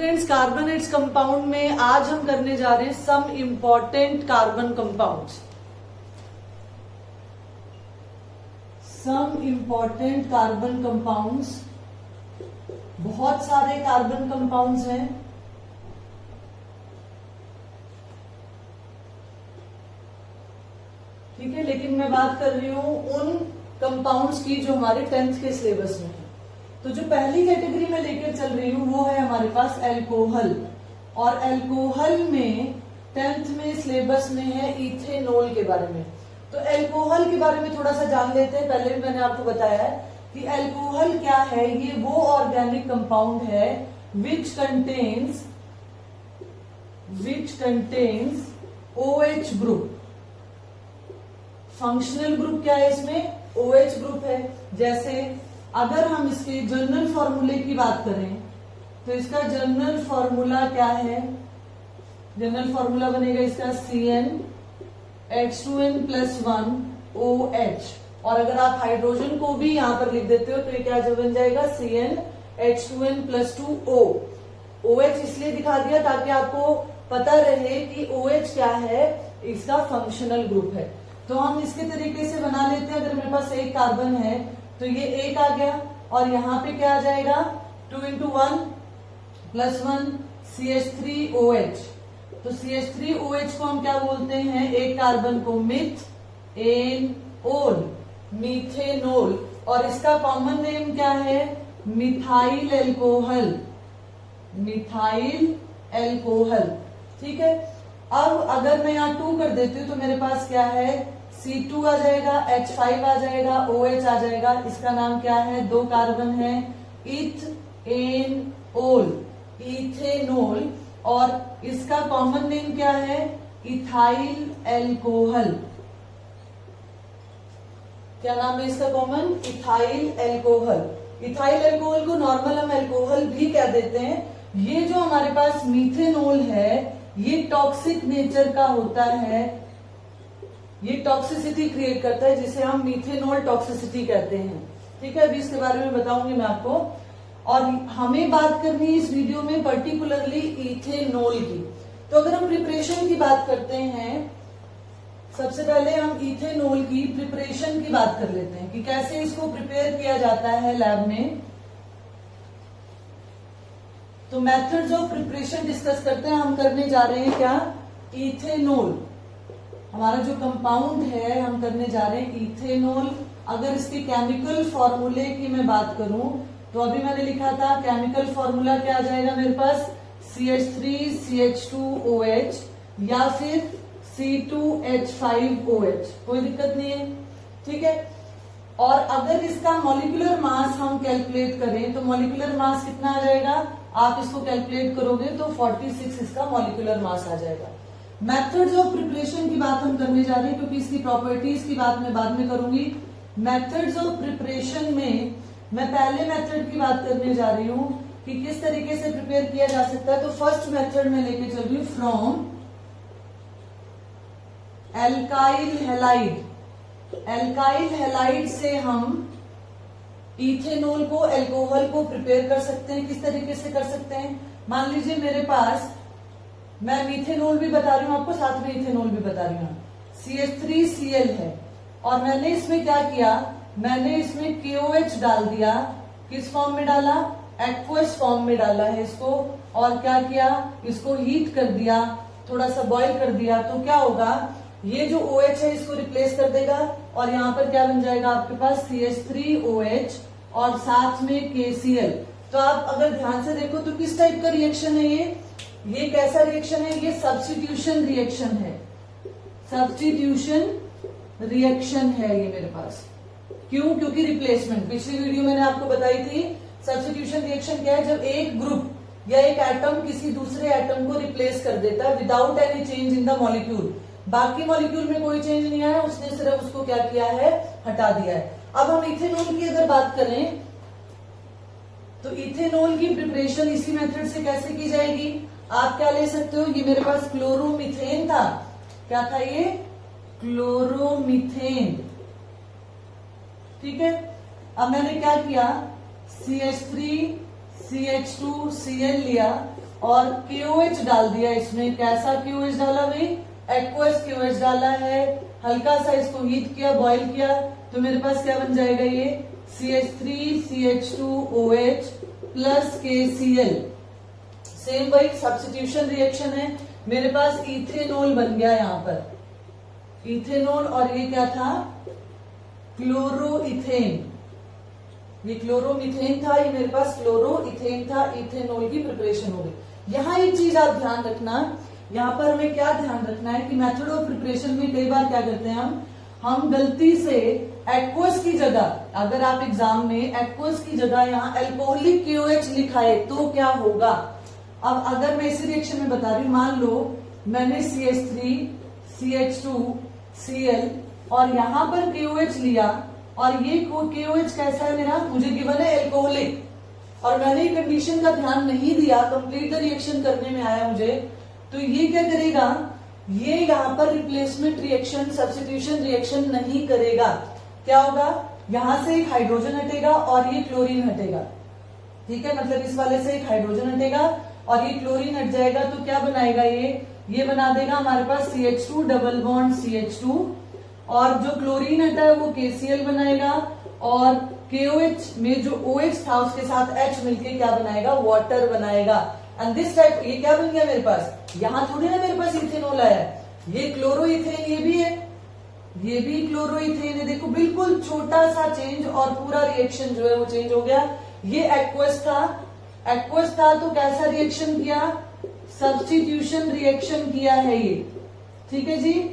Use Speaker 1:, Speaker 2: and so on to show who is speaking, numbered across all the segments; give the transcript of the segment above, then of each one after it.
Speaker 1: Students, carbonates compound में आज हम करने जा रहे हैं some important carbon compounds. Some important carbon compounds, बहुत सारे कार्बन कंपाउंड्स हैं। ठीक है, लेकिन मैं बात कर रही हूं उन कंपाउंड्स की जो हमारे 10th के सिलेबस में है। तो जो पहली कैटेगरी में लेकर चल रही हूं वो है हमारे पास एल्कोहल, और एल्कोहल में 10th में सिलेबस में है इथेनॉल के बारे में। तो एल्कोहल के बारे में थोड़ा सा जान लेते हैं। पहले भी मैंने आपको बताया है कि एल्कोहल क्या है। ये वो ऑर्गेनिक कंपाउंड है which contains OH group. Functional group क्या है इसमें? OH ग्रुप है। जैसे अगर हम इसके जनरल फॉर्मूले की बात करें तो इसका जनरल फॉर्मूला क्या है? जनरल फॉर्मूला बनेगा इसका CnH2n+1OH। और अगर आप हाइड्रोजन को भी यहां पर लिख देते हो तो ये क्या बन जाएगा? CnH2n+2O। OH इसलिए दिखा दिया ताकि आपको पता रहे कि OH क्या है, इसका फंक्शनल ग्रुप है। तो हम इसके तरीके से बना लेते हैं। अगर मेरे पास एक कार्बन है तो ये एक आ गया, और यहाँ पे क्या आ जाएगा? 2 × 1+1 CH3OH। तो CH3OH को हम क्या बोलते हैं? एक कार्बन को मीथेनॉल, और इसका कॉमन नेम क्या है? Methyl alcohol. ठीक है, अब अगर मैं यहाँ 2 कर देती हूँ तो मेरे पास क्या है? C2 आ जाएगा, H5 आ जाएगा, OH आ जाएगा। इसका नाम क्या है? 2 कार्बन है, इथेनॉल, और इसका कॉमन नेम क्या है? Ethyl alcohol. क्या नाम है इसका common? Ethyl alcohol. Ethyl alcohol को नॉर्मल हम एल्कोहल भी कह देते हैं। ये जो हमारे पास मीथेनॉल है ये टॉक्सिक नेचर का होता है, ये टॉक्सिसिटी क्रिएट करता है जिसे हम मीथेनॉल टॉक्सिसिटी कहते हैं। ठीक है, अभी इसके बारे में बताऊंगी मैं आपको। और हमें बात करनी है इस वीडियो में पर्टिकुलरली इथेनॉल की। तो अगर हम प्रिपरेशन की बात करते हैं, सबसे पहले हम इथेनॉल की प्रिपरेशन की बात कर लेते हैं कि कैसे इसको प्रिपेयर किया जाता है लैब में। तो मेथड्स ऑफ प्रिपरेशन डिस्कस करते हैं। हम करने जा रहे हैं क्या? इथेनॉल। हमारा जो कंपाउंड है हम करने जा रहे हैं इथेनॉल। अगर इसके केमिकल फॉर्मूले की मैं बात करूं तो अभी मैंने लिखा था केमिकल फॉर्मूला क्या आ जाएगा मेरे पास? CH3CH2OH या फिर C2H5OH। कोई दिक्कत नहीं है। ठीक है, और अगर इसका मॉलिक्यूलर मास हम कैलकुलेट करें तो मॉलिक्यूलर मास कितना आ जाएगा? आप इसको कैलकुलेट करोगे तो 46 इसका मॉलिक्यूलर मास आ जाएगा। मेथड्स ऑफ प्रिपरेशन की बात हम करने जा रहे हैं क्योंकि इसकी प्रॉपर्टीज की बात मैं बाद में करूंगी। मेथड्स ऑफ प्रिपरेशन में मैं पहले मेथड की बात करने जा रही हूं कि किस तरीके से प्रिपेयर किया जा सकता है। तो फर्स्ट मेथड में लेके चल रही हूं फ्रॉम एल्काइल हैलाइड से हम इथेनॉल को, एल्कोहल को प्रिपेयर कर सकते हैं। किस तरीके से कर सकते हैं? मान लीजिए मेरे पास, मैं मीथेनॉल भी बता रही हूं आपको, साथ में इथेनॉल भी बता रही हूं। CH3Cl है, और मैंने इसमें क्या किया? मैंने इसमें KOH डाल दिया। किस फॉर्म में डाला? एक्वस फॉर्म में डाला है इसको। और क्या किया? इसको हीट कर दिया, थोड़ा सा बॉईल कर दिया। तो क्या होगा? ये जो OH है इसको रिप्लेस कर देगा, और यहाँ पर क्या बन जाएगा आपके पास? CH3OH और साथ में KCl। तो आप अगर ध्यान से देखो तो किस टाइप का रिएक्शन है ये कैसा रिएक्शन है? ये सब्स्टिट्यूशन रिएक्शन है। सब्स्टिट्यूशन रिएक्शन है ये मेरे पास। क्यों? क्योंकि रिप्लेसमेंट। पिछली वीडियो मैंने आपको बताई थी सब्स्टिट्यूशन रिएक्शन क्या है? जब एक ग्रुप या एक एटम किसी दूसरे एटम को रिप्लेस कर देता है without any change in the molecule. बाकी मॉलिक्यूल में कोई चेंज नहीं आया, उसने सिर्फ उसको क्या किया है? हटा दिया है। अब हम इथेनॉल की अगर बात करें तो इथेनॉल की प्रिपरेशन इसी मेथड से कैसे की जाएगी? आप क्या ले सकते हो? ये मेरे पास क्लोरोमीथेन था। क्या था ये? क्लोरोमीथेन। ठीक है, अब मैंने क्या किया? CH3 CH2 Cl लिया, और KOH डाल दिया इसमें। कैसा KOH डाला भाई? एक्वस KOH डाला है। हल्का सा इसको हीट किया, बॉईल किया, तो मेरे पास क्या बन जाएगा ये CH3CH2OH प्लस KCl। सेम वही सब्स्टिट्यूशन रिएक्शन है। मेरे पास इथेनॉल बन गया यहाँ पर, इथेनॉल, और ये क्या था? क्लोरोइथेन। ये क्लोरोमीथेन था, ये मेरे पास क्लोरोइथेन था। इथेनॉल की प्रिपरेशन हो गई। यहाँ एक चीज आप ध्यान रखना, यहाँ पर हमें क्या ध्यान रखना है कि मेथड ऑफ प्रिपरेशन में कई बार क्या करते हैं हम गलती से एक्वस की जगह, अगर आप एग्जाम में एक्वस की जगह यहाँ एल्कोहलिक KOH लिखा है तो क्या होगा? अब अगर मैं इसी रिएक्शन में बता रही हूँ, मान लो मैंने CH3CH2Cl और यहाँ पर KOH लिया, और ये KOH कैसा है मेरा? मुझे गिवन है एल्कोहलिक, और मैंने कंडीशन का ध्यान नहीं दिया, कंप्लीट द रिएक्शन करने में आया मुझे, तो ये क्या करेगा? ये यहाँ पर रिप्लेसमेंट रिएक्शन, सब्स्टिट्यूशन रिएक्शन नहीं करेगा। क्या होगा? यहां से एक हाइड्रोजन हटेगा और ये क्लोरीन हटेगा। ठीक है, मतलब इस वाले से एक हाइड्रोजन हटेगा और ये क्लोरीन हट जाएगा, तो क्या बनाएगा ये बना देगा हमारे पास CH2 डबल बॉन्ड CH2, और जो क्लोरीन हटा है वो KCl बनाएगा, और KOH में जो OH था उसके साथ H मिलके क्या बनाएगा? वाटर बनाएगा। एंड दिस टाइप ये क्या बन गया मेरे पास? यहाँ थोड़ी ना मेरे पास इथेनॉल आया, ये क्लोरोइथेन, ये भी है, ये भी क्लोरोइथेन है। देखो बिल्कुल छोटा सा चेंज और पूरा रिएक्शन जो है वो चेंज हो गया। ये एक्वस था तो कैसा रिएक्शन किया? सब्स्टिट्यूशन रिएक्शन किया है ये। ठीक है जी।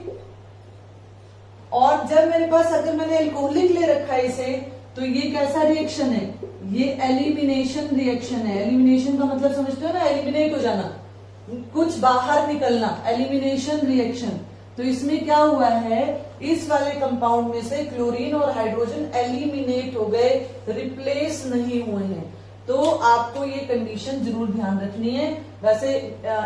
Speaker 1: और जब मेरे पास, अगर मैंने एल्कोहलिक ले रखा है इसे, तो ये कैसा रिएक्शन है? ये एलिमिनेशन रिएक्शन है। एलिमिनेशन का मतलब समझते हो ना? एलिमिनेट हो जाना, कुछ बाहर निकलना, एलिमिनेशन रिएक्शन। तो इसमें क्या हुआ है? इस वाले कंपाउंड में से क्लोरीन और हाइड्रोजन एलिमिनेट हो गए, रिप्लेस नहीं हुए हैं। तो आपको ये कंडीशन जरूर ध्यान रखनी है। वैसे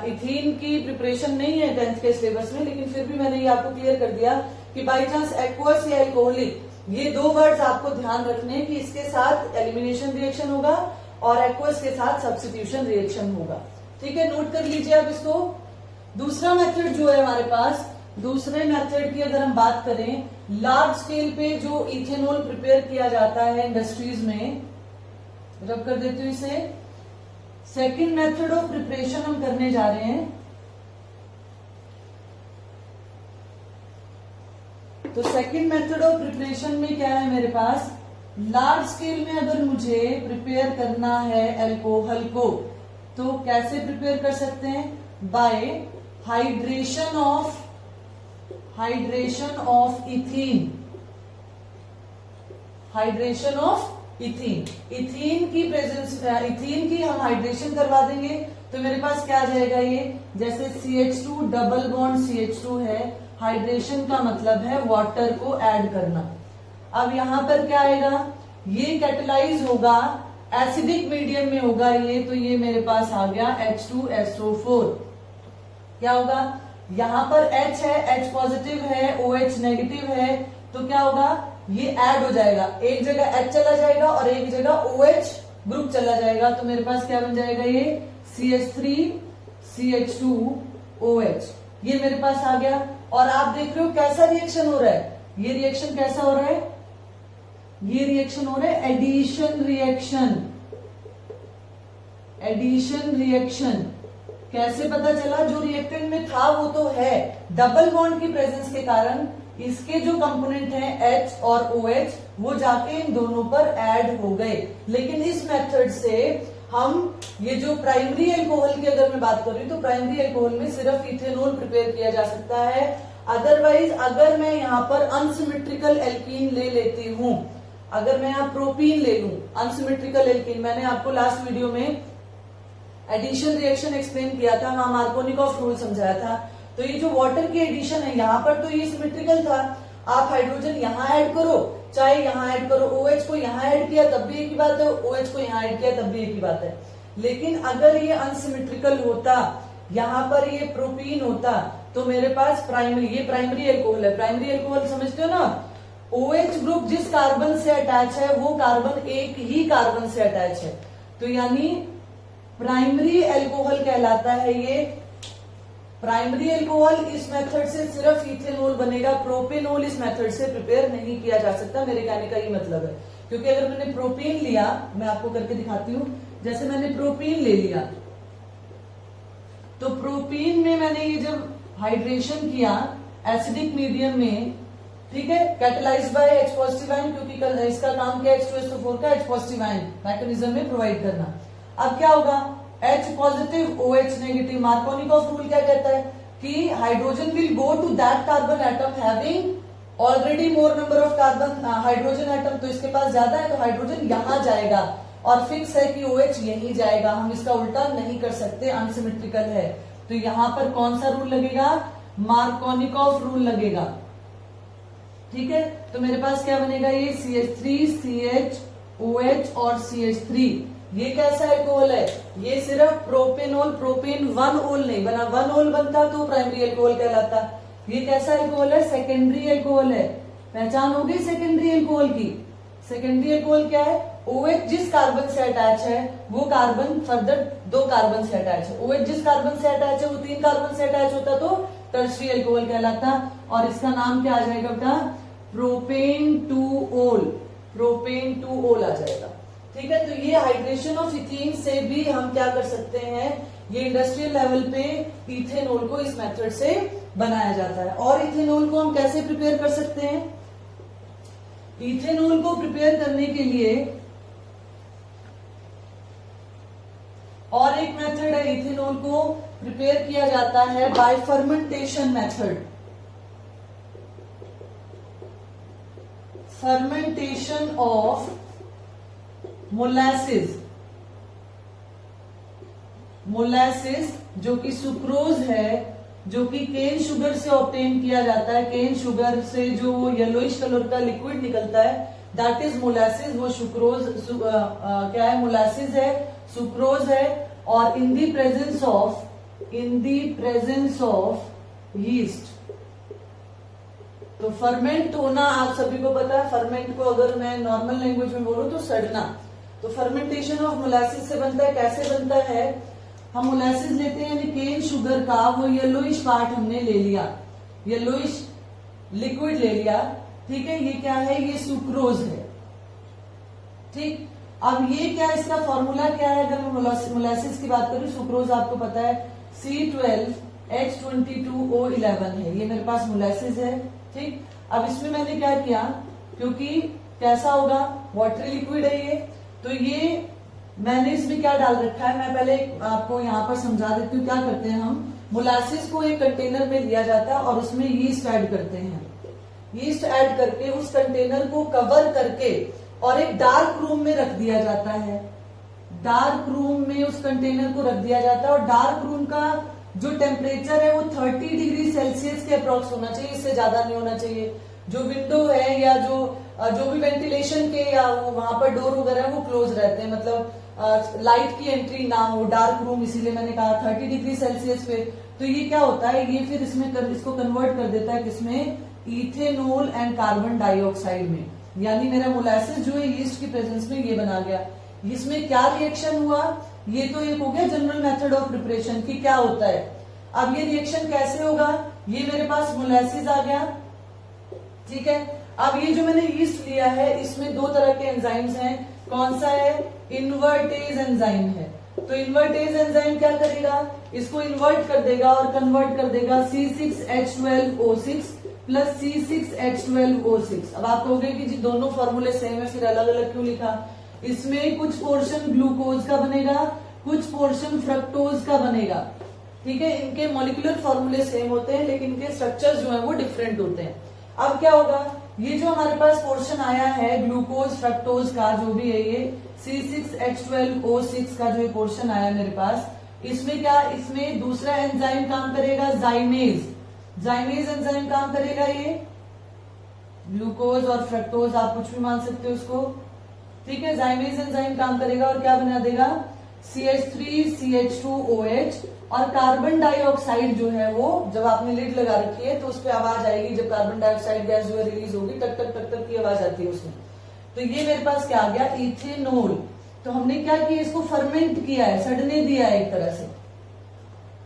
Speaker 1: इथीन की प्रिपरेशन नहीं है 10th के सिलेबस में, लेकिन फिर भी मैंने ये आपको क्लियर कर दिया कि बाई चांस एक्वस या एल्कोहलिक, ये दो वर्ड्स आपको ध्यान रखने हैं कि इसके साथ एलिमिनेशन रिएक्शन होगा और एक्वस के साथ सब्स्टिट्यूशन रिएक्शन होगा। ठीक है, नोट कर लीजिए आप इसको। दूसरा मेथड जो है हमारे पास, दूसरे मेथड की अगर हम बात करें, लार्ज स्केल पे जो इथेनॉल प्रिपेयर किया जाता है इंडस्ट्रीज में, रब कर देती हूँ इसे। सेकंड मेथड ऑफ प्रिपरेशन हम करने जा रहे हैं। तो सेकंड मेथड ऑफ प्रिपरेशन में क्या है मेरे पास? लार्ज स्केल में अगर मुझे प्रिपेयर करना है अल्कोहल को, तो कैसे प्रिपेयर कर सकते हैं? Bye hydration of ethene. Hydration of ethene, ethene की प्रेजेंस, इथीन की हम हाइड्रेशन करवा देंगे, तो मेरे पास क्या आ जाएगा? ये जैसे CH2 डबल बॉन्ड CH2 है, हाइड्रेशन का मतलब है वाटर को ऐड करना। अब यहां पर क्या आएगा? ये कैटेलाइज होगा, एसिडिक मीडियम में होगा ये, तो ये मेरे पास आ गया H2SO4। क्या होगा? यहां पर H है, H पॉजिटिव है, OH नेगेटिव है, तो क्या होगा? ये ऐड हो जाएगा, एक जगह H चला जाएगा और एक जगह OH ग्रुप चला जाएगा, तो मेरे पास क्या बन जाएगा? ये CH3CH2OH, ये मेरे पास आ गया। और आप देख रहे हो कैसा रिएक्शन हो रहा है? ये रिएक्शन कैसा हो रहा है? ये रिएक्शन हो रहा है एडिशन रिएक्शन। एडिशन रिएक्शन कैसे पता चला? जो रिएक्टेंट में था वो तो है, डबल बॉन्ड की प्रेजेंस के कारण इसके जो कंपोनेंट हैं H और OH, वो जाके इन दोनों पर ऐड हो गए। लेकिन इस मेथड से हम ये जो प्राइमरी अल्कोहल की अगर मैं बात कर रही हूँ, तो प्राइमरी अल्कोहल में सिर्फ इथेनॉल प्रिपेयर किया जा सकता है। अदरवाइज अगर मैं यहाँ पर अनसिमेट्रिकल एल्कीन ले लेती हूँ, अगर मैं यहाँ प्रोपीन ले लूं, अनसिमेट्रिकल एल्कीन, मैंने आपको लास्ट वीडियो में एडिशन रिएक्शन एक्सप्लेन किया था, वहां मार्कोनिकॉफ रूल समझाया था। तो ये जो वाटर की एडिशन है, यहाँ पर तो ये सिमेट्रिकल था, आप हाइड्रोजन यहाँ ऐड करो चाहे यहाँ ऐड करो, OH को यहाँ ऐड किया तब भी एक ही बात है, OH को यहाँ ऐड किया तब भी एक ही बात है। लेकिन अगर ये अनसिमेट्रिकल होता, यहाँ पर ये प्रोपीन होता, तो मेरे पास प्राइमरी, ये प्राइमरी अल्कोहल है, प्राइमरी अल्कोहल समझते हो ना, OH ग्रुप जिस कार्बन से अटैच है वो कार्बन एक ही कार्बन से अटैच है, तो यानी प्राइमरी एल्कोहल कहलाता है ये। प्राइमरी एल्कोहल इस मेथड से सिर्फ इथेनॉल बनेगा, प्रोपेनॉल इस मेथड से प्रिपेयर नहीं किया जा सकता। मेरे कहने का ये मतलब है, क्योंकि अगर मैंने प्रोपेन लिया, मैं आपको करके दिखाती हूं, जैसे मैंने प्रोपेन ले लिया, तो प्रोपेन में मैंने ये जब हाइड्रेशन किया एसिडिक मीडियम में, ठीक है, catalyse by H positive ion, क्योंकि इसका काम क्या है H2SO4 का H पॉजिटिव आयन मैकेनिज्म में प्रोवाइड करना। अब क्या होगा, H positive OH negative. Markovnikov rule क्या कहता है कि hydrogen will go to that carbon atom having already more number of carbon hydrogen atom, तो इसके पास ज्यादा है तो हाइड्रोजन यहां जाएगा, और फिक्स है कि OH यहीं जाएगा, हम इसका उल्टा नहीं कर सकते, अनसिमेट्रिकल है। तो यहां पर कौन सा रूल लगेगा, मार्कोनिकॉफ रूल लगेगा, ठीक है। तो मेरे पास क्या बनेगा, ये CH3 CHOH और CH3। ये कैसा एल्कोहल है, ये सिर्फ प्रोपेनॉल, प्रोपेन 1 ओल नहीं बना, 1 ओल बनता तो प्राइमरी एल्कोहल कहलाता। ये कैसा एल्कोहल है, सेकेंडरी एल्कोहल है। पहचान हो गई सेकेंडरी एल्कोहल की। सेकेंडरी एल्कोहल क्या है, OH जिस कार्बन से अटैच है वो कार्बन फर्दर 2 कार्बन से अटैच है, OH जिस कार्बन से अटैच है वो 3 कार्बन से अटैच होता तो टर्शरी एल्कोहल कहलाता, और इसका नाम क्या आ जाएगा बेटा, प्रोपेन 2 ओल, प्रोपेन 2 ओल आ जाएगा, ठीक है। तो ये हाइड्रेशन ऑफ इथीन से भी हम क्या कर सकते हैं, ये इंडस्ट्रियल लेवल पे इथेनॉल को इस मेथड से बनाया जाता है। और इथेनॉल को हम कैसे प्रिपेयर कर सकते हैं, इथेनॉल को प्रिपेयर करने के लिए और एक मेथड है, इथेनॉल को प्रिपेयर किया जाता है bye fermentation method. Fermentation of molasses, molasses जो कि सुक्रोज है, जो कि केन शुगर से ऑब्टेन किया जाता है, केन शुगर से जो येलोइश कलर का लिक्विड निकलता है, दैट इज मोलासिस। वो सुक्रोज क्या है, मोलासिस है, सुक्रोज है, और इन दी प्रेजेंस ऑफ यीस्ट। तो फर्मेंट होना आप सभी को पता है, फर्मेंट को अगर मैं नॉर्मल लैंग्वेज में बोलूं तो सड़ना। तो फर्मेंटेशन ऑफ मोलासिस से बनता है, कैसे बनता है, हम मोलासिस लेते हैं यानी केन शुगर का वो येलोइश पार्ट हमने ले लिया, येलोइश लिक्विड ले लिया, ठीक है। ये क्या है, ये सुक्रोज है, ठीक। अब ये क्या, इसका फॉर्मूला क्या है, अगर मैं मोलासिस की बात करूं, सुक्रोज आपको पता है C12H22O11 है, ये मेरे पास मोलासिस है, ठीक। अब इसमें मैंने क्या किया, क्योंकि कैसा होगा, वाटरी लिक्विड है ये, तो ये मैंने इसमें क्या डाल रखा है, मैं पहले आपको यहाँ पर समझा देती हूँ। क्या करते हैं हम, मोलासिस को एक कंटेनर में लिया जाता है और उसमें यीस्ट ऐड करते हैं, यीस्ट ऐड करके उस कंटेनर को कवर करके और एक डार्क रूम में रख दिया जाता है, डार्क रूम में उस कंटेनर को रख दिया जाता है, और डार्क रूम का जो टेम्परेचर है वो 30 डिग्री सेल्सियस के अप्रॉक्स होना चाहिए, इससे ज्यादा नहीं होना चाहिए। जो विंडो है या जो भी वेंटिलेशन के या वहां पर डोर वगैरह वो क्लोज रहते हैं, मतलब लाइट की एंट्री ना हो, डार्क रूम, इसीलिए मैंने कहा 30 डिग्री सेल्सियस पे। तो ये क्या होता है, ये फिर इसको कन्वर्ट कर देता है किसमें, इथेनॉल एंड कार्बन डाइऑक्साइड में, यानी मेरा मोलासिस जो है यीस्ट की प्रेजेंस में ये बना गया। इसमें क्या रिएक्शन हुआ, ये तो एक हो गया जनरल मेथड ऑफ प्रिपरेशन की क्या होता है। अब ये रिएक्शन कैसे होगा, ये मेरे पास मोलासिस आ गया, ठीक है। अब ये जो मैंने यीस्ट लिया है इसमें 2 तरह के एंजाइम्स हैं, कौन सा है, इन्वर्टेज एंजाइम है। तो इन्वर्टेज एंजाइम क्या करेगा, इसको इन्वर्ट कर देगा और कन्वर्ट कर देगा C6H12O6 प्लस C6H12O6। अब आप कहोगे कि जी दोनों फॉर्मूले सेम है, फिर अलग अलग क्यों लिखा। इसमें कुछ पोर्शन ग्लूकोज का बनेगा, कुछ पोर्शन फ्रक्टोज का बनेगा, ठीक है। इनके मॉलिक्यूलर फॉर्मूले सेम होते हैं लेकिन इनके स्ट्रक्चर्स जो है वो डिफरेंट होते हैं। अब क्या होगा, ये जो हमारे पास पोर्शन आया है ग्लूकोज फ्रक्टोज का जो भी है, ये C6H12O6 का जो पोर्शन आया मेरे पास, इसमें क्या, इसमें दूसरा एंजाइम काम करेगा, जाइमेज, जाइमेज एंजाइम काम करेगा। ये ग्लूकोज और फ्रक्टोज आप कुछ भी मान सकते हो उसको, ठीक है। जाइमेज एंजाइम काम करेगा और क्या बना देगा, CH3CH2OH, और कार्बन डाइऑक्साइड जो है वो जब आपने लिड लगा रखी है तो उस पर आवाज आएगी, जब कार्बन डाइऑक्साइड गैस जो है रिलीज होगी, टक टक टक टक की आवाज आती है उसमें। तो ये मेरे पास क्या आ गया, इथेनॉल। तो हमने क्या किया, इसको फर्मेंट किया है, सड़ने दिया है एक तरह से,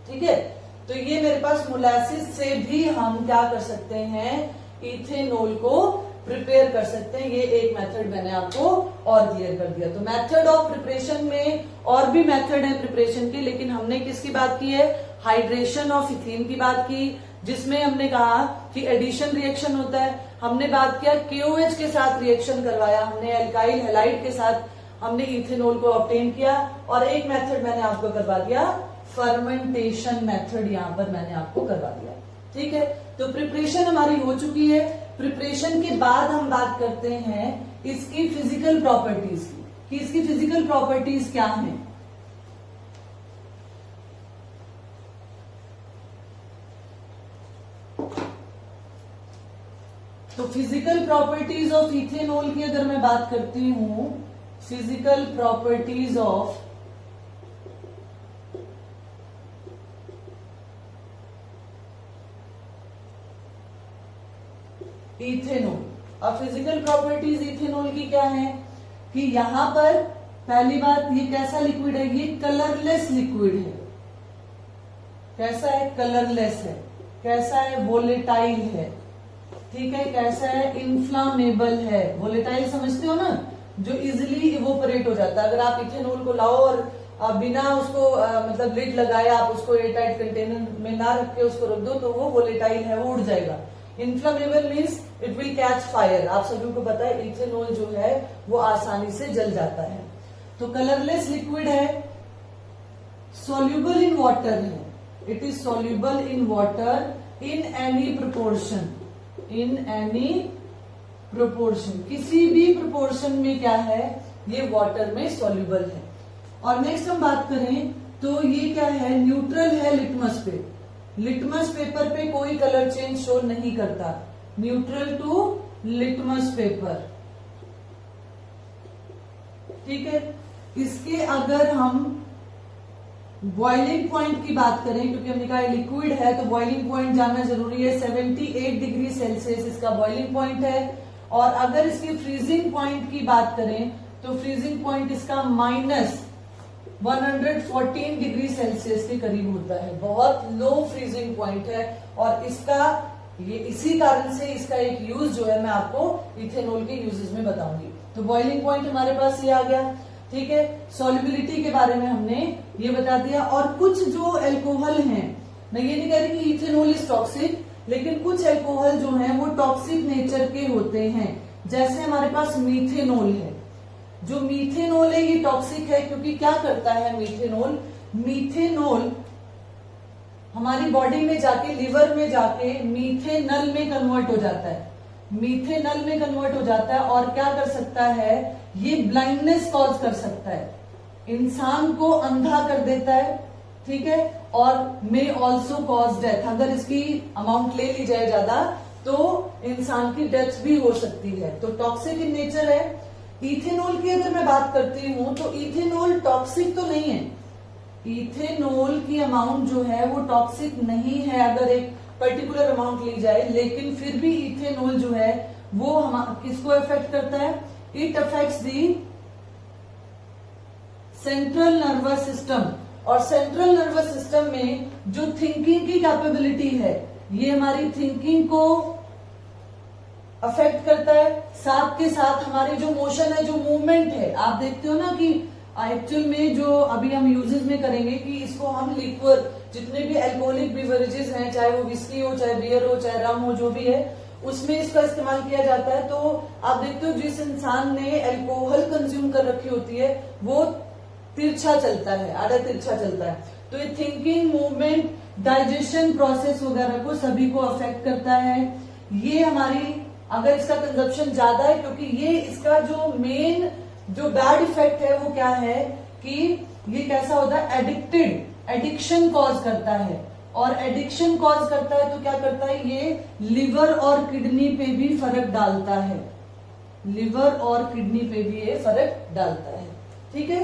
Speaker 1: ठीक है। तो ये मेरे पास मोलासिस से भी हम क्या कर सकते हैं, इथेनॉल को प्रिपेयर कर सकते हैं। ये एक मेथड मैंने आपको और क्लियर कर दिया। तो मेथड ऑफ प्रिपरेशन में और भी मेथड है प्रिपरेशन की, लेकिन हमने किसकी बात की है, हाइड्रेशन ऑफ इथीन की बात की, जिसमें हमने कहा कि एडिशन रिएक्शन होता है। हमने बात किया KOH के साथ रिएक्शन करवाया, हमने एल्काइल हैलाइड के साथ हमने इथेनॉल को ऑब्टेन किया। और एक मेथड मैंने आपको करवा दिया, फर्मेंटेशन मेथड, यहां पर मैंने आपको करवा दिया, ठीक है। तो प्रिपरेशन हमारी हो चुकी है। प्रिपरेशन के बाद हम बात करते हैं इसकी फिजिकल प्रॉपर्टीज की, कि इसकी फिजिकल प्रॉपर्टीज क्या हैं। तो फिजिकल प्रॉपर्टीज ऑफ इथेनॉल की अगर मैं बात करती हूं, फिजिकल प्रॉपर्टीज ऑफ इथेनॉल। अब फिजिकल प्रॉपर्टीज इथेनॉल की क्या है कि यहां पर पहली बात, ये कैसा लिक्विड है, ये कलरलेस लिक्विड है। कैसा है, कलरलेस है। कैसा है, वोलेटाइल है, ठीक है। कैसा है, इन्फ्लामेबल है। वोलेटाइल समझते हो ना, जो इजिली इवोपरेट हो जाता है। अगर आप इथेनॉल को लाओ और बिना उसको मतलब लिड लगाए आप उसको एयरटाइट कंटेनर में ना रख के उसको रख दो, तो वो वोलेटाइल है, वो उड़ जाएगा। Inflammable means it will catch fire. आप सभी को पता है इथेनॉल जो है वो आसानी से जल जाता है। तो कलरलेस लिक्विड है, सॉल्युबल इन वाटर है। It is soluble in water in any proportion, in any proportion, किसी भी प्रोपोर्शन में क्या है, ये वाटर में सॉल्युबल है। और नेक्स्ट हम बात करें तो ये क्या है, न्यूट्रल है लिटमस पे। लिटमस पेपर पे कोई कलर चेंज शो नहीं करता, न्यूट्रल टू लिटमस पेपर, ठीक है। इसके अगर हम बॉइलिंग पॉइंट की बात करें, क्योंकि हमने कहा लिक्विड है तो बॉइलिंग पॉइंट जानना जरूरी है, 78 डिग्री सेल्सियस इसका बॉइलिंग पॉइंट है। और अगर इसकी फ्रीजिंग पॉइंट की बात करें तो फ्रीजिंग पॉइंट इसका -114 डिग्री सेल्सियस के करीब होता है, बहुत लो फ्रीजिंग पॉइंट है। और इसका ये इसी कारण से इसका एक यूज जो है मैं आपको इथेनॉल के यूजेस में बताऊंगी। तो बॉइलिंग पॉइंट हमारे पास ये आ गया, ठीक है। सॉल्युबिलिटी के बारे में हमने ये बता दिया। और कुछ जो अल्कोहल हैं, मैं ये नहीं कह रही कि इथेनॉल इज टॉक्सिक, लेकिन कुछ अल्कोहल जो हैं वो टॉक्सिक नेचर के होते हैं। जैसे हमारे पास मीथेनॉल है, जो मीथेनॉल है ये टॉक्सिक है, क्योंकि क्या करता है मीथेनॉल, मीथेनॉल हमारी बॉडी में जाके, लिवर में जाके मीथेनल में कन्वर्ट हो जाता है, मीथेनल में कन्वर्ट हो जाता है। और क्या कर सकता है, ये ब्लाइंडनेस कॉज कर सकता है, इंसान को अंधा कर देता है, ठीक है। और मे ऑल्सो कॉज डेथ, अगर इसकी अमाउंट ले ली जाए ज्यादा तो इंसान की डेथ भी हो सकती है। तो टॉक्सिक इन नेचर है। इथेनॉल की अगर मैं बात करती हूं तो इथेनॉल टॉक्सिक तो नहीं है, इथेनॉल की अमाउंट जो है वो टॉक्सिक नहीं है अगर एक पर्टिकुलर अमाउंट ली जाए, लेकिन फिर भी इथेनॉल जो है वो हम किसको अफेक्ट करता है, it affects the central nervous system. और सेंट्रल नर्वस सिस्टम में जो थिंकिंग की कैपेबिलिटी है, ये हमारी थिंकिंग को अफेक्ट करता है। साथ के साथ हमारी जो मोशन है, जो मूवमेंट है, आप देखते हो ना कि एक्चुअल में जो अभी हम यूजेस में करेंगे कि इसको हम लिक्विड, जितने भी अल्कोहलिक बिवरेजेस हैं, चाहे वो विस्की हो, चाहे बियर हो, चाहे रम हो, जो भी है, उसमें इसका इस्तेमाल किया जाता है। तो आप देखते हो जिस इंसान ने अल्कोहल कंज्यूम कर रखी होती है वो तिरछा चलता है, आधा तिरछा चलता है। तो ये थिंकिंग, मूवमेंट, डाइजेशन प्रोसेस वगैरह को सभी को अफेक्ट करता है। ये हमारी, अगर इसका कंजप्शन ज्यादा है, क्योंकि ये इसका जो मेन जो बैड इफेक्ट है वो क्या है कि ये कैसा होता है, एडिक्शन कॉज करता है। और एडिक्शन कॉज करता है तो क्या करता है, ये लिवर और किडनी पे भी फर्क डालता है, लिवर और किडनी पे भी ये फर्क डालता है, ठीक है।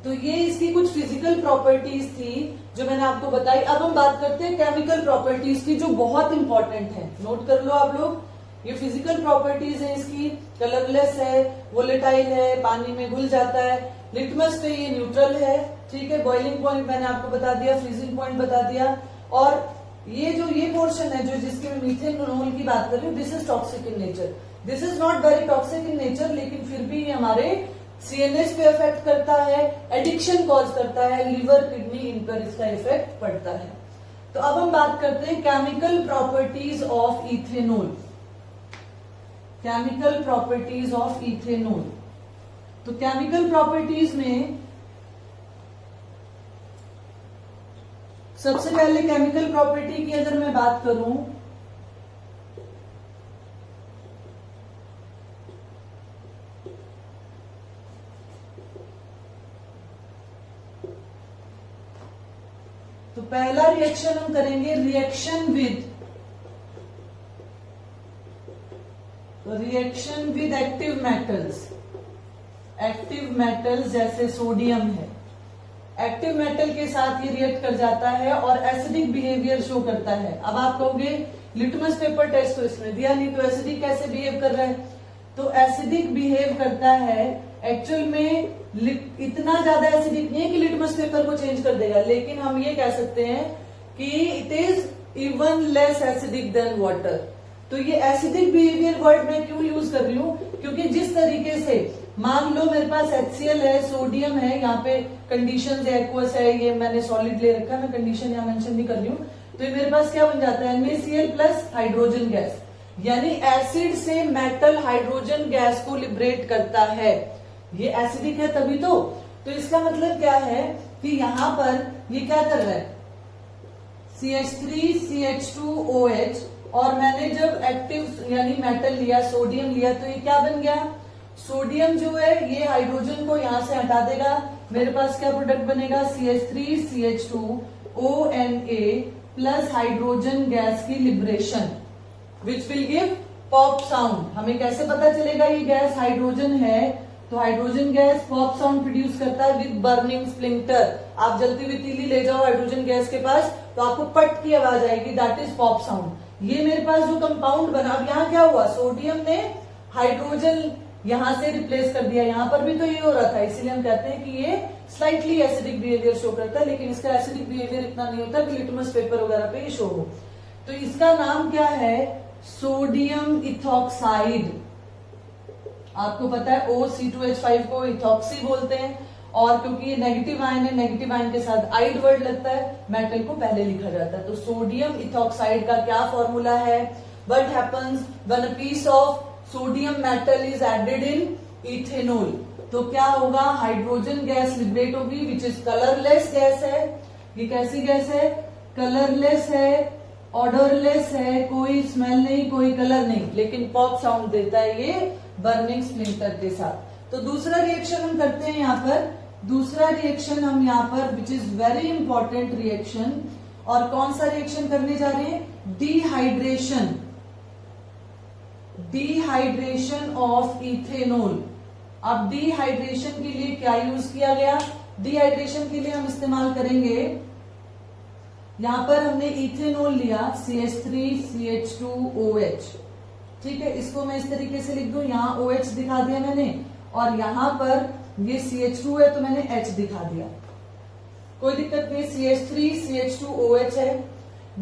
Speaker 1: तो ये इसकी कुछ फिजिकल प्रॉपर्टीज थी जो मैंने आपको बताई। अब हम बात करते हैं केमिकल प्रॉपर्टीज की, जो बहुत इंपॉर्टेंट है, नोट कर लो आप लोग। ये फिजिकल प्रॉपर्टीज है इसकी, कलरलेस है, वोलेटाइल है, पानी में घुल जाता है। लिटमस पे ये न्यूट्रल है, ठीक है। बॉइलिंग पॉइंट मैंने आपको बता दिया, फ्रीजिंग पॉइंट बता दिया। और ये पोर्शन है जो जिसके मैं मीथेनॉल की बात कर रही हूँ, this is toxic in nature. This is not very toxic in nature, लेकिन फिर भी ये हमारे सीएनएस पे इफेक्ट करता है, एडिक्शन कॉज करता है, लिवर किडनी इन पर इसका इफेक्ट पड़ता है। तो अब हम बात करते हैं chemical properties of ethanol. Chemical properties of ethanol. तो केमिकल प्रॉपर्टीज में सबसे पहले केमिकल प्रॉपर्टी की अगर मैं बात करूं, तो पहला रिएक्शन हम करेंगे reaction with active metals. Active metals जैसे सोडियम है, एक्टिव मेटल के साथ ये रिएक्ट कर जाता है और एसिडिक बिहेवियर शो करता है। अब आप कहोगे लिटमस पेपर टेस्ट तो इसमें दिया नहीं, तो एसिडिक कैसे बिहेव कर रहा है? तो एसिडिक बिहेव करता है एक्चुअल में इतना ज्यादा एसिडिक नहीं है कि लिटमस पेपर को चेंज कर देगा, लेकिन हम ये कह सकते हैं कि it is even less acidic then water. तो ये एसिडिक बिहेवियर वर्ड मैं क्यों यूज कर रही हूं? क्योंकि जिस तरीके से मान लो मेरे पास HCl है, सोडियम है, यहाँ पे कंडीशन एक्वस है, ये मैंने सॉलिड ले रखा है, मैं कंडीशन यहाँ मेंशन नहीं कर रही हूँ। तो ये मेरे पास क्या बन जाता है? NaCl प्लस हाइड्रोजन गैस, यानी एसिड से मेटल हाइड्रोजन गैस को लिबरेट करता है। ये एसिडिक है तभी तो इसका मतलब क्या है कि यहां पर ये क्या कर रहा है? CH3CH2OH, और मैंने जब एक्टिव यानी मेटल लिया, सोडियम लिया, तो ये क्या बन गया? सोडियम जो है ये हाइड्रोजन को यहां से हटा देगा, मेरे पास क्या प्रोडक्ट बनेगा? CH3CH2ONA प्लस हाइड्रोजन गैस की liberation, which will give pop sound. हमें कैसे पता चलेगा ये गैस हाइड्रोजन है? तो hydrogen gas pop sound produce करता है विद बर्निंग स्प्लिंटर। आप जलती हुई तीली ले जाओ हाइड्रोजन गैस के पास तो आपको पट की आवाज आएगी, दैट इज पॉप साउंड। ये मेरे पास जो कंपाउंड बना, अब यहाँ क्या हुआ? सोडियम ने हाइड्रोजन यहां से रिप्लेस कर दिया, यहां पर भी तो ये हो रहा था, इसीलिए हम कहते हैं कि ये स्लाइटली एसिडिक बिहेवियर शो करता है, लेकिन इसका एसिडिक बिहेवियर इतना नहीं होता कि लिटमस पेपर वगैरह पे ये शो हो। तो इसका नाम क्या है? Sodium ethoxide. आपको पता है OC2H5 को इथॉक्सी बोलते हैं, और क्योंकि ये नेगेटिव आयन है, नेगेटिव आयन के साथ आइड वर्ड लगता है, मेटल को पहले लिखा जाता है। तो सोडियम इथॉक्साइड का क्या फॉर्मूला है? What happens when a piece of sodium metal is added in ethanol? तो क्या होगा? हाइड्रोजन गैस लिबरेट होगी, विच इज कलरलेस गैस है। ये कैसी गैस है? कलरलेस है, ऑडरलेस है, कोई स्मेल नहीं, कोई कलर नहीं, लेकिन पॉप साउंड देता है ये बर्निंग स्प्लिंटर के साथ। तो दूसरा रिएक्शन हम करते हैं यहाँ पर, दूसरा रिएक्शन हम यहाँ पर which is very important reaction, और कौन सा रिएक्शन करने जा रहे हैं? डिहाइड्रेशन। Dehydration of ethanol. अब डिहाइड्रेशन के लिए क्या यूज किया गया? डिहाइड्रेशन के लिए हम इस्तेमाल करेंगे, यहां पर हमने इथेनॉल लिया CH3CH2OH, ठीक है। इसको मैं इस तरीके से लिख दूं, यहां OH दिखा दिया मैंने, और यहां पर ये CH2 है तो मैंने H दिखा दिया, कोई दिक्कत नहीं। CH3CH2OH है।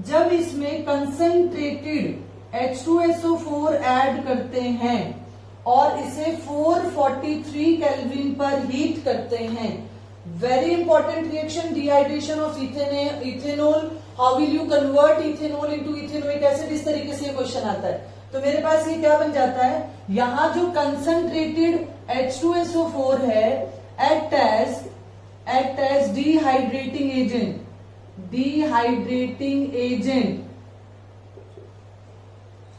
Speaker 1: जब इसमें कंसंट्रेटेड H2SO4 ऐड करते हैं और इसे 443 केल्विन पर हीट करते हैं, very important reaction, dehydration of ethanol. How will you convert ethanol into ethanoic acid? इस तरीके से क्वेश्चन आता है। तो मेरे पास ये क्या बन जाता है? यहां जो कंसंट्रेटेड H2SO4 है, act as dehydrating agent. Dehydrating agent,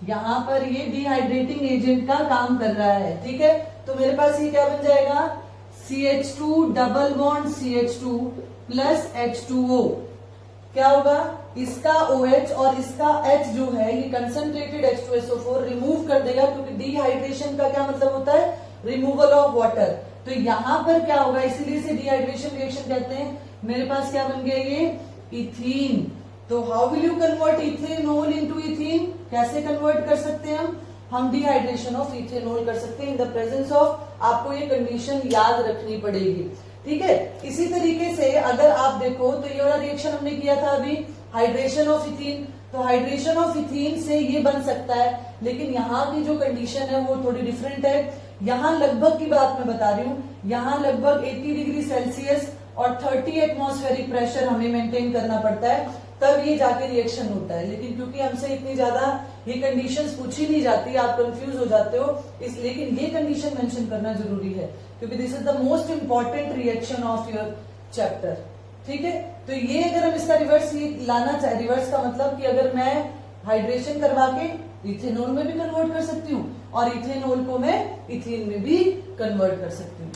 Speaker 1: यहां पर ये डिहाइड्रेटिंग एजेंट का काम कर रहा है, ठीक है। तो मेरे पास ये क्या बन जाएगा? CH2 double bond CH2 plus H2O। क्या होगा? इसका OH और इसका H जो है ये कंसंट्रेटेड H2SO4 रिमूव कर देगा, क्योंकि डिहाइड्रेशन का क्या मतलब होता है? Removal of water. तो यहां पर क्या होगा? इसीलिए इसे डिहाइड्रेशन रिएक्शन कहते हैं। मेरे पास क्या बन गया? ये इथीन। तो how will you convert ethanol into ethene? कैसे कन्वर्ट कर सकते हैं हम डिहाइड्रेशन ऑफ इथेनॉल कर सकते हैं इन द प्रेजेंस ऑफ, आपको ये कंडीशन याद रखनी पड़ेगी। ठीक है, इसी तरीके से अगर आप देखो तो ये वाला रिएक्शन हमने किया था अभी, हाइड्रेशन ऑफ इथीन, तो हाइड्रेशन ऑफ इथीन से ये बन सकता है, लेकिन यहाँ की जो कंडीशन है वो थोड़ी डिफरेंट है। यहाँ लगभग की बात मैं बता रही हूँ, यहाँ लगभग 80 डिग्री सेल्सियस और 30 एटमॉस्फेरिक प्रेशर हमें मेंटेन करना पड़ता है, तब ये जाके रिएक्शन होता है। लेकिन क्योंकि हमसे इतनी ज्यादा ये कंडीशंस पूछी नहीं जाती, आप कंफ्यूज हो जाते हो, इस लेकिन ये कंडीशन मेंशन करना जरूरी है क्योंकि this is the most important reaction of your chapter. ठीक है, तो ये अगर हम इसका रिवर्स लाना चाहे, रिवर्स का मतलब कि अगर मैं हाइड्रेशन करवा के इथेनॉल में भी कन्वर्ट कर सकती हूँ और इथेनॉल को मैं इथीन में भी कन्वर्ट कर सकती हूँ।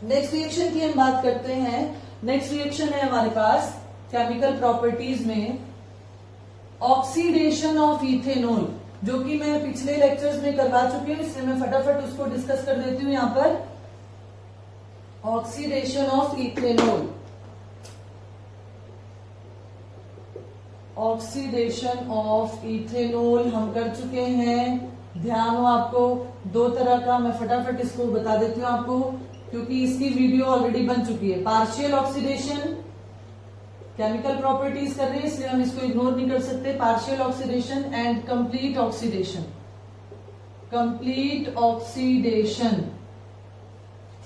Speaker 1: नेक्स्ट रिएक्शन की हम बात करते हैं। नेक्स्ट रिएक्शन है हमारे पास केमिकल प्रॉपर्टीज में ऑक्सीडेशन ऑफ इथेनॉल, जो कि मैं पिछले लेक्चर्स में करवा चुकी हूँ, इसलिए मैं फटाफट उसको डिस्कस कर देती हूँ। यहाँ पर oxidation of ethanol, oxidation of ethanol हम कर चुके हैं। ध्यान हो आपको, दो तरह का, मैं फटाफट इसको बता देती हूँ आपको क्योंकि इसकी वीडियो ऑलरेडी बन चुकी है। पार्शियल ऑक्सीडेशन, केमिकल प्रॉपर्टीज कर रहे हैं इसलिए हम इसको इग्नोर नहीं कर सकते। Partial oxidation and complete oxidation, complete oxidation.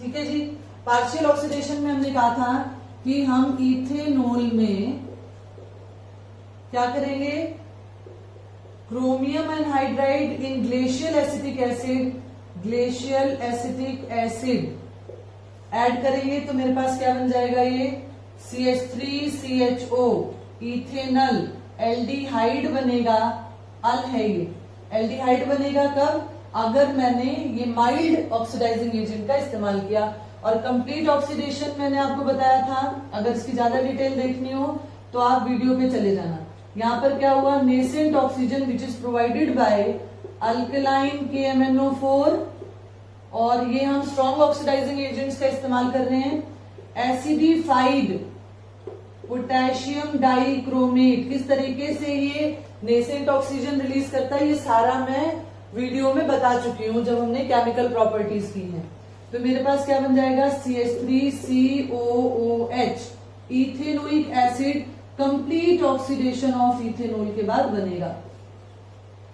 Speaker 1: ठीक है जी, पार्शियल ऑक्सीडेशन में हमने कहा था कि हम इथेनॉल में क्या करेंगे, chromium anhydride in glacial acetic acid, glacial acetic acid add करेंगे तो मेरे पास क्या बन जाएगा, ये CH3CHO इथेनल एल्डिहाइड बनेगा। अल है ये एल्डिहाइड बनेगा कब, अगर मैंने ये माइल्ड ऑक्सीडाइजिंग एजेंट का इस्तेमाल किया। और कंप्लीट ऑक्सीडेशन मैंने आपको बताया था, अगर इसकी ज्यादा डिटेल देखनी हो तो आप वीडियो पे चले जाना। यहाँ पर क्या हुआ, nascent oxygen which is provided by alkaline KMnO4, और ये हम स्ट्रॉन्ग ऑक्सीडाइजिंग एजेंट्स का इस्तेमाल कर रहे हैं। एसिडिफाइड पोटेशियम डाइक्रोमेट, किस तरीके से ये नेसेंट ऑक्सीजन रिलीज करता है ये सारा मैं वीडियो में बता चुकी हूँ जब हमने केमिकल प्रॉपर्टीज की हैं। तो मेरे पास क्या बन जाएगा, CH3COOH ethanoic acid, complete oxidation of ethanol के बाद बनेगा।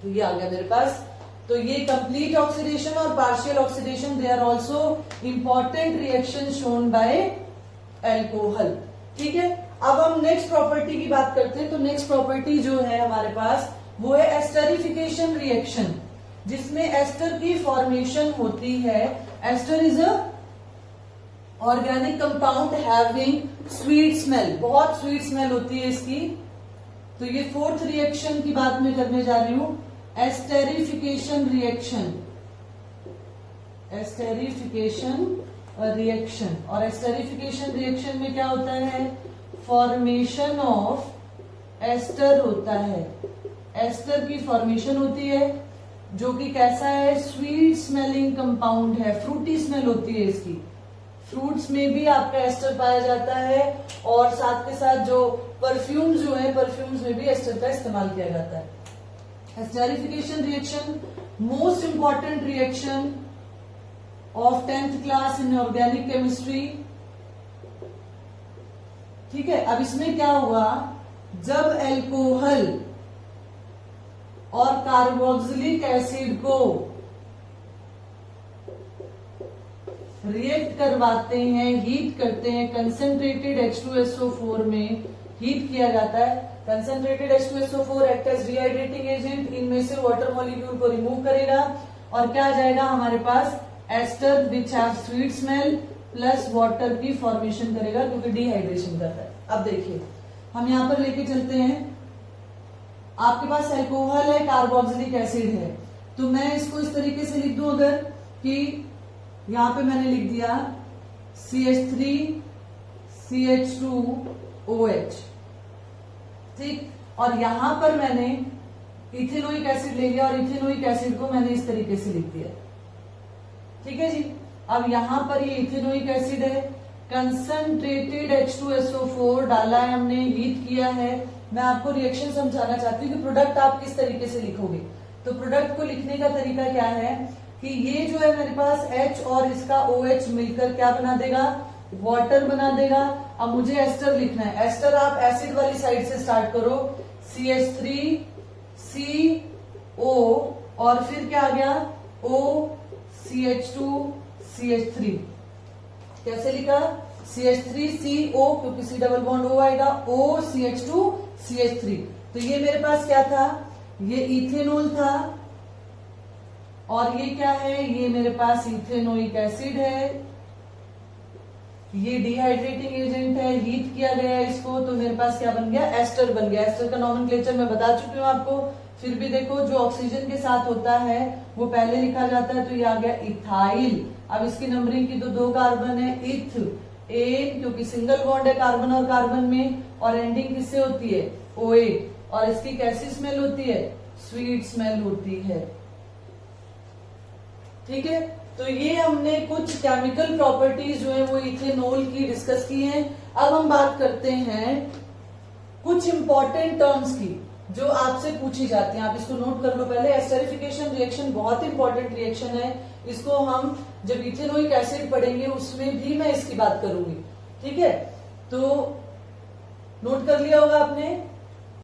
Speaker 1: तो ये आ गया मेरे पास। तो ये कंप्लीट ऑक्सीडेशन और partial oxidation they are also important reaction shown by alcohol. ठीक है, अब हम नेक्स्ट प्रॉपर्टी की बात करते हैं। तो नेक्स्ट प्रॉपर्टी जो है हमारे पास वो है एस्टरिफिकेशन रिएक्शन, जिसमें एस्टर की फॉर्मेशन होती है। Ester is a organic compound having sweet smell, बहुत स्वीट स्मेल होती है इसकी। तो ये फोर्थ रिएक्शन की बात मैं करने जा रही हूं, एस्टेरिफिकेशन रिएक्शन, एस्टेरिफिकेशन रिएक्शन। और एस्टेरिफिकेशन रिएक्शन में क्या होता है, फॉर्मेशन ऑफ एस्टर होता है। एस्टर की फॉर्मेशन होती है जो कि कैसा है, स्वीट स्मेलिंग कंपाउंड है, फ्रूटी स्मेल होती है इसकी। फ्रूट्स में भी आपका एस्टर पाया जाता है और साथ के साथ जो परफ्यूम्स जो है, परफ्यूम्स में भी एस्टर का इस्तेमाल किया जाता है। Esterification reaction most important reaction of 10th class in organic chemistry. ठीक है, अब इसमें क्या हुआ, जब एल्कोहल और कार्बोक्सिलिक एसिड को रिएक्ट करवाते हैं, हीट करते हैं, कंसेंट्रेटेड H2SO4 में हीट किया जाता है। Concentrated H2SO4 act as dehydrating agent, इनमें से वाटर मॉलिक्यूल को रिमूव करेगा और क्या आ जाएगा हमारे पास, ester which have sweet smell plus water की फॉर्मेशन करेगा क्योंकि डिहाइड्रेशन कर रहा है। अब देखिए हम यहां पर लेके चलते हैं, आपके पास एल्कोहल है, कार्बोक्सिलिक एसिड है, तो मैं इसको इस तरीके से लिख दूं अगर कि यहां पे मैंने लिख दिया CH3CH2OH, ठीक, और यहां पर मैंने इथेनोइक एसिड ले लिया और इथेनोइक एसिड को मैंने इस तरीके से लिख दिया। ठीक है जी, अब यहां पर ये इथेनोइक एसिड है, कंसंट्रेटेड H2SO4 डाला है हमने, हीट किया है। मैं आपको रिएक्शन समझाना चाहती हूँ कि प्रोडक्ट आप किस तरीके से लिखोगे। तो प्रोडक्ट को लिखने का तरीका क्या है कि ये जो है मेरे पास H और इसका OH मिलकर क्या बना देगा, वाटर बना देगा। अब मुझे एस्टर लिखना है। एस्टर आप एसिड वाली साइड से स्टार्ट करो, CH3 CO और फिर क्या आ गया O CH2 CH3। कैसे लिखा, CH3 CO क्योंकि C डबल बॉन्ड O आएगा, O CH2 CH3। तो ये मेरे पास क्या था, ये इथेनॉल था और ये क्या है, ये मेरे पास इथेनोइक एसिड है। ये डिहाइड्रेटिंग एजेंट है, हीट किया गया है इसको, तो मेरे पास क्या बन गया, एस्टर बन गया। एस्टर का नॉमेनक्लेचर मैं बता चुकी हूँ आपको, फिर भी देखो जो ऑक्सीजन के साथ होता है वो पहले लिखा जाता है, तो ये आ गया इथाइल। अब इसकी नंबरिंग की तो 2 कार्बन है, इथ एन क्योंकि सिंगल बॉन्ड है कार्बन और कार्बन में, और एंडिंग किससे होती है, OA। और इसकी कैसी स्मेल होती है, स्वीट स्मेल होती है। ठीक है, तो ये हमने कुछ केमिकल प्रॉपर्टीज जो है वो इथेनॉल की डिस्कस की हैं। अब हम बात करते हैं कुछ इंपॉर्टेंट टर्म्स की जो आपसे पूछी जाती हैं। आप इसको नोट कर लो पहले। एस्टरिफिकेशन रिएक्शन बहुत इंपॉर्टेंट रिएक्शन है, इसको हम जब इथेनोइक एसिड पढ़ेंगे उसमें भी मैं इसकी बात करूंगी। ठीक है, तो नोट कर लिया होगा आपने।